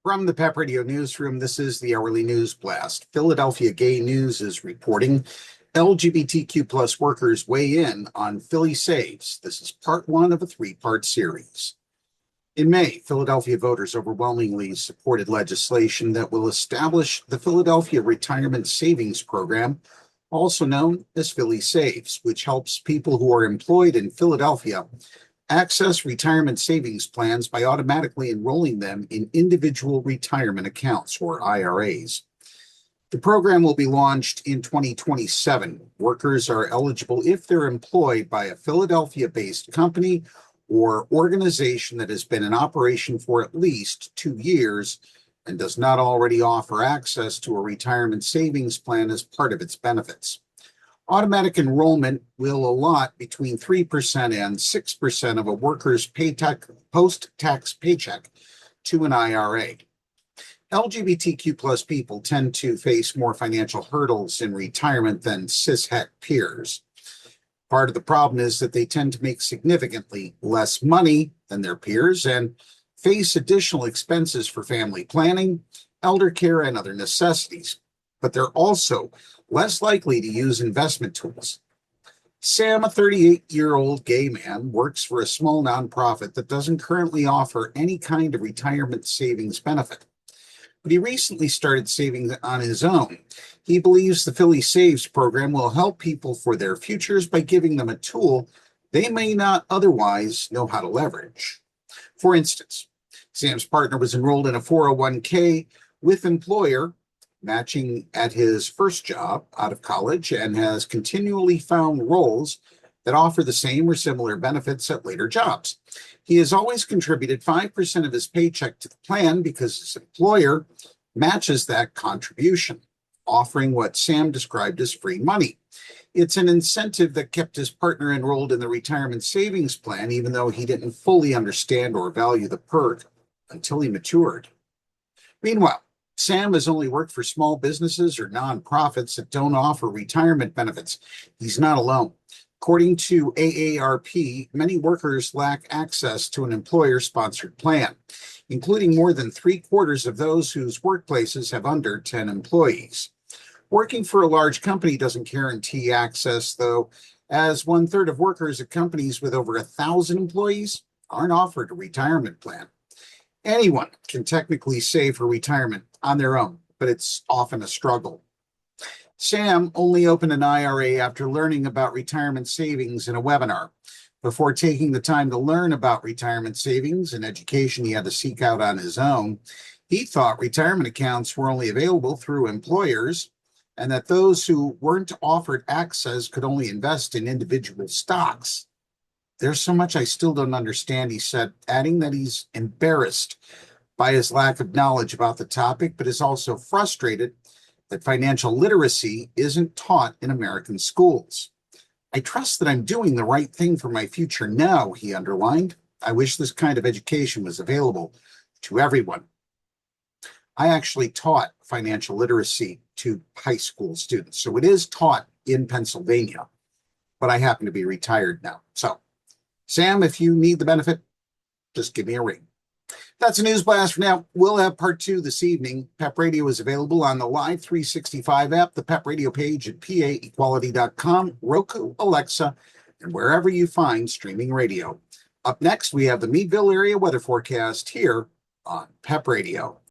From the PEP Radio Newsroom, this is the Hourly News Blast. Philadelphia Gay News is reporting LGBTQ plus workers weigh in on PhillySaves. This is part one of a three-part series. In May, Philadelphia voters overwhelmingly supported legislation that will establish the Philadelphia Retirement Savings Program, also known as PhillySaves, which helps people who are employed in Philadelphia access retirement savings plans by automatically enrolling them in individual retirement accounts, or IRAs. The program will be launched in 2027. Workers are eligible if they're employed by a Philadelphia-based company or organization that has been in operation for at least 2 years and does not already offer access to a retirement savings plan as part of its benefits. Automatic enrollment will allot between 3% and 6% of a worker's post-tax paycheck to an IRA. LGBTQ plus people tend to face more financial hurdles in retirement than cishet peers. Part of the problem is that they tend to make significantly less money than their peers and face additional expenses for family planning, elder care, and other necessities. But they're also less likely to use investment tools. Sam, a 38-year-old gay man, works for a small nonprofit that doesn't currently offer any kind of retirement savings benefit. But he recently started saving on his own. He believes the PhillySaves program will help people for their futures by giving them a tool they may not otherwise know how to leverage. For instance, Sam's partner was enrolled in a 401k with employer, matching at his first job out of college, and has continually found roles that offer the same or similar benefits at later jobs. He has always contributed 5% of his paycheck to the plan because his employer matches that contribution, offering what Sam described as free money. It's an incentive that kept his partner enrolled in the retirement savings plan, even though he didn't fully understand or value the perk until he matured. Meanwhile, Sam has only worked for small businesses or nonprofits that don't offer retirement benefits. He's not alone. According to AARP, many workers lack access to an employer-sponsored plan, including more than 3/4 of those whose workplaces have under 10 employees. Working for a large company doesn't guarantee access, though, as 1/3 of workers at companies with over 1,000 employees aren't offered a retirement plan. Anyone can technically save for retirement on their own, but it's often a struggle. Sam only opened an IRA after learning about retirement savings in a webinar. Before taking the time to learn about retirement savings, an education he had to seek out on his own, he thought retirement accounts were only available through employers and that those who weren't offered access could only invest in individual stocks. "There's so much I still don't understand," he said, adding that he's embarrassed by his lack of knowledge about the topic, but is also frustrated that financial literacy isn't taught in American schools. "I trust that I'm doing the right thing for my future now," he underlined. "I wish this kind of education was available to everyone." I actually taught financial literacy to high school students, so it is taught in Pennsylvania, but I happen to be retired now. So, Sam, if you need the benefit, just give me a ring. That's a news blast for now. We'll have part 2 this evening. PEP Radio is available on the Live 365 app, the PEP Radio page at paequality.com, Roku, Alexa, and wherever you find streaming radio. Up next, we have the Meadville area weather forecast here on PEP Radio.